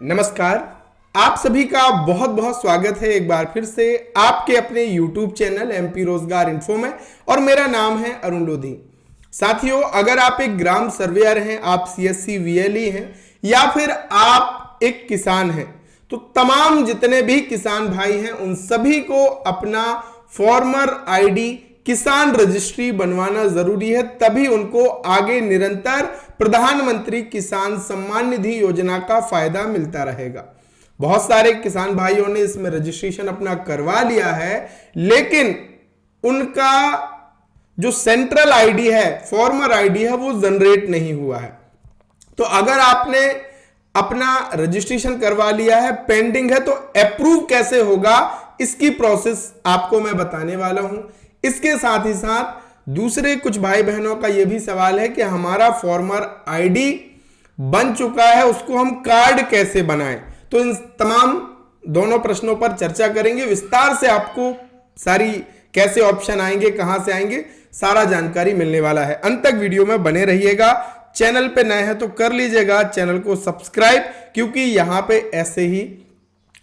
नमस्कार। आप सभी का बहुत बहुत स्वागत है एक बार फिर से आपके अपने YouTube चैनल एमपी रोजगार इन्फो में। और मेरा नाम है अरुण लोधी। साथियों, अगर आप एक ग्राम सर्वेयर हैं, आप CSC VLE हैं या फिर आप एक किसान हैं, तो तमाम जितने भी किसान भाई हैं उन सभी को अपना फार्मर ID किसान रजिस्ट्री बनवाना जरूरी है, तभी उनको आगे निरंतर प्रधानमंत्री किसान सम्मान निधि योजना का फायदा मिलता रहेगा। बहुत सारे किसान भाइयों ने इसमें रजिस्ट्रेशन अपना करवा लिया है, लेकिन उनका जो सेंट्रल आईडी है, फॉर्मर आईडी है, वो जनरेट नहीं हुआ है। तो अगर आपने अपना रजिस्ट्रेशन करवा लिया है, पेंडिंग है, तो अप्रूव कैसे होगा, इसकी प्रोसेस आपको मैं बताने वाला हूं। इसके साथ ही साथ दूसरे कुछ भाई बहनों का यह भी सवाल है कि हमारा फॉर्मर आईडी बन चुका है, उसको हम कार्ड कैसे बनाएं। तो इन तमाम दोनों प्रश्नों पर चर्चा करेंगे विस्तार से। आपको सारी कैसे ऑप्शन आएंगे, कहां से आएंगे, सारा जानकारी मिलने वाला है। अंत तक वीडियो में बने रहिएगा। चैनल पे नए हैं तो कर लीजिएगा चैनल को सब्सक्राइब, क्योंकि यहां पे ऐसे ही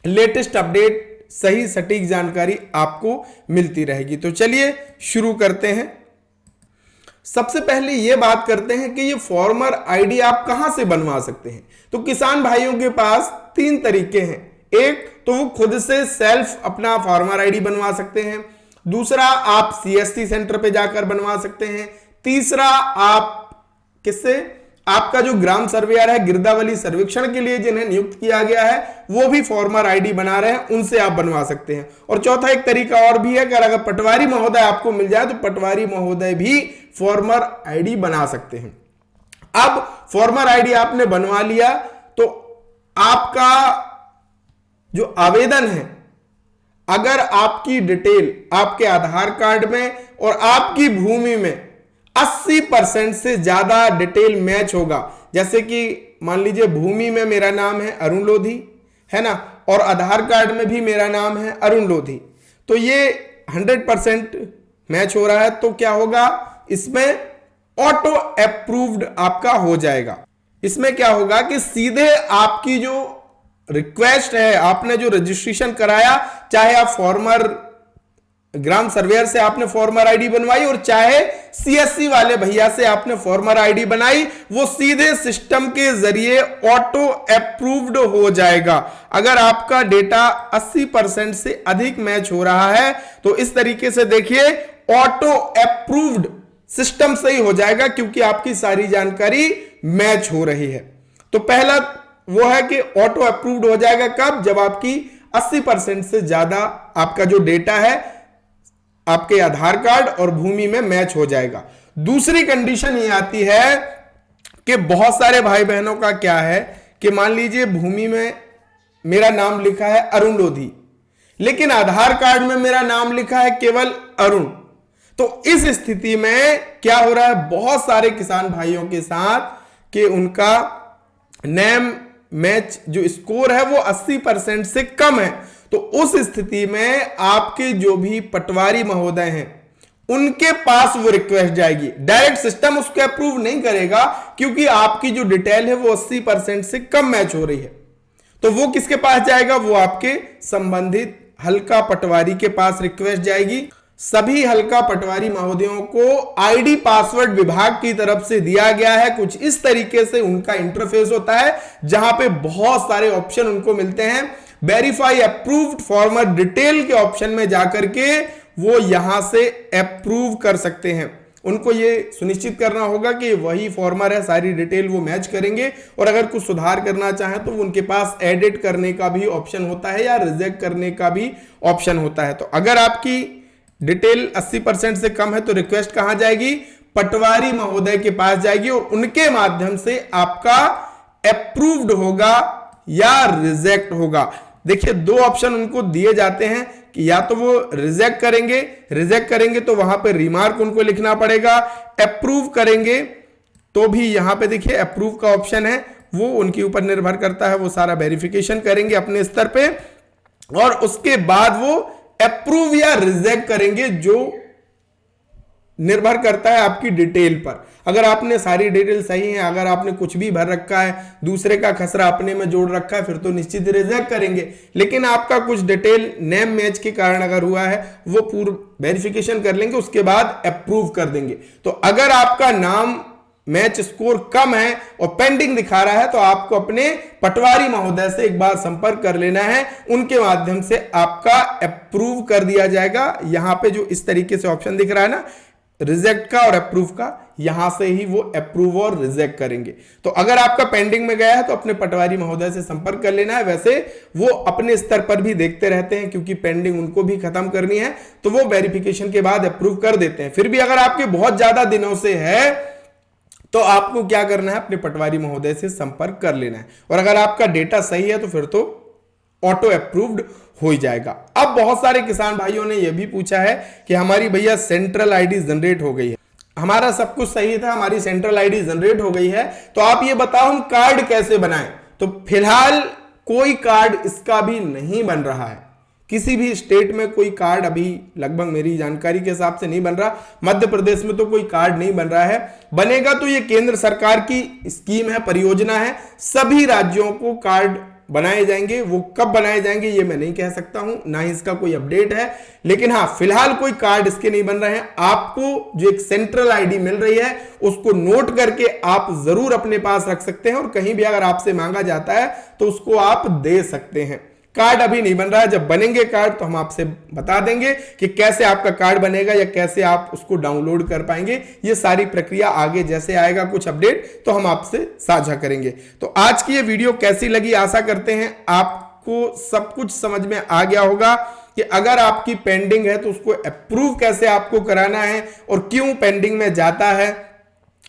लेटेस्ट अपडेट, सही सटीक जानकारी आपको मिलती रहेगी। तो चलिए शुरू करते हैं। सबसे पहले यह बात करते हैं कि ये फॉर्मर आईडी आप कहां से बनवा सकते हैं। तो किसान भाइयों के पास तीन तरीके हैं। एक तो वो खुद से सेल्फ अपना फॉर्मर आईडी बनवा सकते हैं, दूसरा आप CSC सेंटर पे जाकर बनवा सकते हैं, तीसरा आप किससे, आपका जो ग्राम सर्वेयर है गिरदावली सर्वेक्षण के लिए जिन्हें नियुक्त किया गया है वो भी फॉर्मर आईडी बना रहे हैं, उनसे आप बनवा सकते हैं। और चौथा एक तरीका और भी है कि अगर पटवारी महोदय आपको मिल जाए तो पटवारी महोदय भी फॉर्मर आईडी बना सकते हैं। अब फॉर्मर आईडी आपने बनवा लिया तो आपका जो आवेदन है, अगर आपकी डिटेल आपके आधार कार्ड में और आपकी भूमि में 80% से ज्यादा डिटेल मैच होगा, जैसे कि मान लीजिए भूमि में मेरा नाम है अरुण लोधी, है ना, और आधार कार्ड में भी मेरा नाम है अरुण लोधी, तो ये 100% मैच हो रहा है, तो क्या होगा, इसमें ऑटो अप्रूव्ड आपका हो जाएगा। इसमें क्या होगा कि सीधे आपकी जो रिक्वेस्ट है, आपने जो रजिस्ट्रेशन कराया, चाहे आप फॉर्मर ग्राम सर्वेयर से आपने फॉर्मर आईडी बनवाई और चाहे CSC वाले भैया से आपने फॉर्मर आईडी बनाई, वो सीधे सिस्टम के जरिए ऑटो अप्रूव्ड हो जाएगा। अगर आपका डेटा 80% से अधिक मैच हो रहा है तो इस तरीके से देखिए, ऑटो अप्रूव्ड सिस्टम से ही हो जाएगा, क्योंकि आपकी सारी जानकारी मैच हो रही है। तो पहला वो है कि ऑटो अप्रूव्ड हो जाएगा कब, जब आपकी 80% से ज्यादा आपका जो डेटा है आपके आधार कार्ड और भूमि में मैच हो जाएगा। दूसरी कंडीशन ये आती है कि बहुत सारे भाई बहनों का क्या है कि मान लीजिए भूमि में मेरा नाम लिखा है अरुण लोधी, लेकिन आधार कार्ड में मेरा नाम लिखा है केवल अरुण। तो इस स्थिति में क्या हो रहा है बहुत सारे किसान भाइयों के साथ कि उनका नेम मैच जो स्कोर है वो 80% से कम है। तो उस स्थिति में आपके जो भी पटवारी महोदय हैं उनके पास वो रिक्वेस्ट जाएगी, डायरेक्ट सिस्टम उसको अप्रूव नहीं करेगा, क्योंकि आपकी जो डिटेल है वो 80% से कम मैच हो रही है। तो वो किसके पास जाएगा, वो आपके संबंधित हल्का पटवारी के पास रिक्वेस्ट जाएगी। सभी हल्का पटवारी महोदयों को आईडी पासवर्ड विभाग की तरफ से दिया गया है। कुछ इस तरीके से उनका इंटरफेस होता है, जहां पे बहुत सारे ऑप्शन उनको मिलते हैं। वेरीफाई अप्रूव्ड फॉर्मर डिटेल के ऑप्शन में जाकर के वो यहां से अप्रूव कर सकते हैं। उनको ये सुनिश्चित करना होगा कि वही फॉर्मर है, सारी डिटेल वो मैच करेंगे, और अगर कुछ सुधार करना चाहे तो उनके पास एडिट करने का भी ऑप्शन होता है या रिजेक्ट करने का भी ऑप्शन होता है। तो अगर आपकी डिटेल 80% से कम है तो रिक्वेस्ट कहां जाएगी, पटवारी महोदय के पास जाएगी, और उनके माध्यम से आपका अप्रूव्ड होगा या रिजेक्ट होगा। देखिए दो ऑप्शन उनको दिए जाते हैं कि या तो वो रिजेक्ट करेंगे तो वहां पे रिमार्क उनको लिखना पड़ेगा, अप्रूव करेंगे तो भी यहां पे देखिए अप्रूव का ऑप्शन है, वो उनके ऊपर निर्भर करता है, वो सारा वेरिफिकेशन करेंगे अपने स्तर पे और उसके बाद वो अप्रूव या रिजेक्ट करेंगे जो निर्भर करता है आपकी डिटेल पर। अगर आपने सारी डिटेल सही है, अगर आपने कुछ भी भर रखा है, दूसरे का खसरा अपने में जोड़ रखा है, फिर तो निश्चित रिजेक्ट करेंगे। लेकिन आपका कुछ डिटेल नेम मैच के कारण अगर हुआ है, वो पूर्व वेरिफिकेशन कर लेंगे, उसके बाद अप्रूव कर देंगे। तो अगर आपका नाम मैच स्कोर कम है और पेंडिंग दिखा रहा है, तो आपको अपने पटवारी महोदय से एक बार संपर्क कर लेना है। उनके माध्यम से आपका अप्रूव कर दिया जाएगा। यहां पे जो इस तरीके से ऑप्शन दिख रहा है ना, रिजेक्ट का और अप्रूव का, यहां से ही वो अप्रूव और रिजेक्ट करेंगे। तो अगर आपका पेंडिंग में गया है तो अपने पटवारी महोदय से संपर्क कर लेना है। वैसे वो अपने स्तर पर भी देखते रहते हैं, क्योंकि पेंडिंग उनको भी खत्म करनी है, तो वो वेरिफिकेशन के बाद अप्रूव कर देते हैं। फिर भी अगर आपके बहुत ज्यादा दिनों से है तो आपको क्या करना है, अपने पटवारी महोदय से संपर्क कर लेना है। और अगर आपका डेटा सही है तो फिर तो ऑटो अप्रूव्ड हो ही जाएगा। अब बहुत सारे किसान भाइयों ने यह भी पूछा है कि हमारी भैया सेंट्रल आईडी जनरेट हो गई है, हमारा सब कुछ सही था, हमारी सेंट्रल आईडी जनरेट हो गई है, तो आप ये बताओ हम कार्ड कैसे बनाएं। तो फिलहाल कोई कार्ड इसका भी नहीं बन रहा है। किसी भी स्टेट में कोई कार्ड अभी लगभग मेरी जानकारी के हिसाब से नहीं बन रहा। मध्य प्रदेश में तो कोई कार्ड नहीं बन रहा है। बनेगा तो ये केंद्र सरकार की स्कीम है, परियोजना है। सभी राज्यों को कार्ड बनाए जाएंगे। वो कब बनाए जाएंगे ये मैं नहीं कह सकता हूं, ना ही इसका कोई अपडेट है। लेकिन हाँ, फिलहाल कोई कार्ड इसके नहीं बन रहे हैं। आपको जो एक सेंट्रल आईडी मिल रही है उसको नोट करके आप जरूर अपने पास रख सकते हैं, और कहीं भी अगर आपसे मांगा जाता है तो उसको आप दे सकते हैं। कार्ड अभी नहीं बन रहा है। जब बनेंगे कार्ड तो हम आपसे बता देंगे कि कैसे आपका कार्ड बनेगा या कैसे आप उसको डाउनलोड कर पाएंगे। ये सारी प्रक्रिया आगे जैसे आएगा कुछ अपडेट तो हम आपसे साझा करेंगे। तो आज की ये वीडियो कैसी लगी, आशा करते हैं आपको सब कुछ समझ में आ गया होगा कि अगर आपकी पेंडिंग है तो उसको अप्रूव कैसे आपको कराना है और क्यों पेंडिंग में जाता है,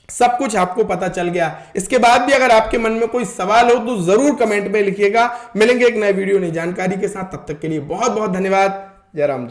सब कुछ आपको पता चल गया। इसके बाद भी अगर आपके मन में कोई सवाल हो तो जरूर कमेंट में लिखिएगा। मिलेंगे एक नए वीडियो नई जानकारी के साथ, तब तक के लिए बहुत बहुत धन्यवाद। जय राम जी।